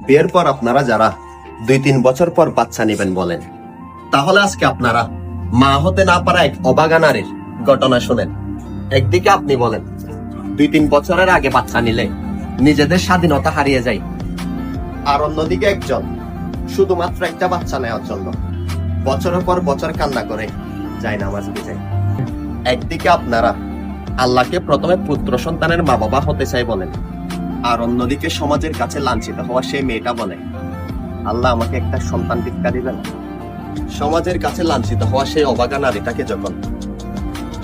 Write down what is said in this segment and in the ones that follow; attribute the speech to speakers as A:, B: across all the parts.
A: বিয়ের পর আপনারা যারা 2-3 বছর পর বাচ্চা নেবেন বলেন, তাহলে আজকে আপনারা মা হতে না পারা এক অবাগা নারীর ঘটনা শুনেন। একদিকে আপনি বলেন 2-3 বছরের আগে বাচ্চা নিলে নিজেদের স্বাধীনতা হারিয়ে যায়, আর অন্যদিকে একজন শুধুমাত্র একটা বাচ্চা নেওয়ার জন্য বছরের পর বছর কান্না করে যায় নামাজ পড়ে। একদিকে আপনারা আল্লাহকে প্রথমে পুত্র সন্তানের মা বাবা হতে চাই বলেন, আর অন্যদিকে সমাজের কাছে লাঞ্ছিত হওয়া সেই মেয়েটা বলে আল্লাহ আমাকে একটা সন্তান ভিক্ষা দিবেন। সমাজের কাছে লাঞ্ছিত হওয়া সেই অবাগা নারীটাকে যখন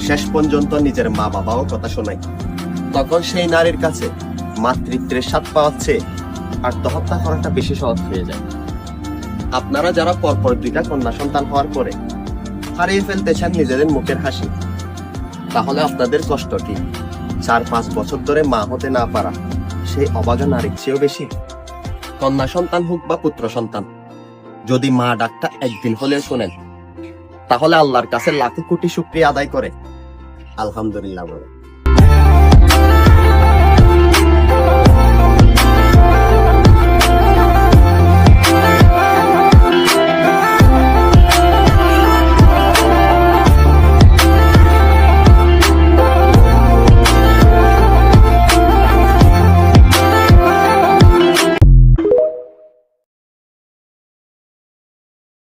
A: শেষ পর্যন্ত নিজের মা বাবাও কথা শোনায়, তখন সেই নারীর কাছে মাতৃত্বের স্বাদ পাওয়াচ্ছে আত্মহত্যা করাটা বেশি সহজ হয়ে যায়। আপনারা যারা পরপর 2টা কন্যা সন্তান হওয়ার পরে হারিয়ে ফেলতে চান নিজেদের মুখের হাসি, তাহলে আপনাদের কষ্ট কি 4-5 বছর ধরে মা হতে না পারা সেই অবাগা নারীর চেয়েও বেশি? কন্যা সন্তান হোক বা পুত্র সন্তান, যদি মা ডাকটা একদিন হলেও শোনেন, তাহলে আল্লাহর কাছে লাখো কোটি শুকরিয়া আদায় করে আলহামদুলিল্লাহ বলে।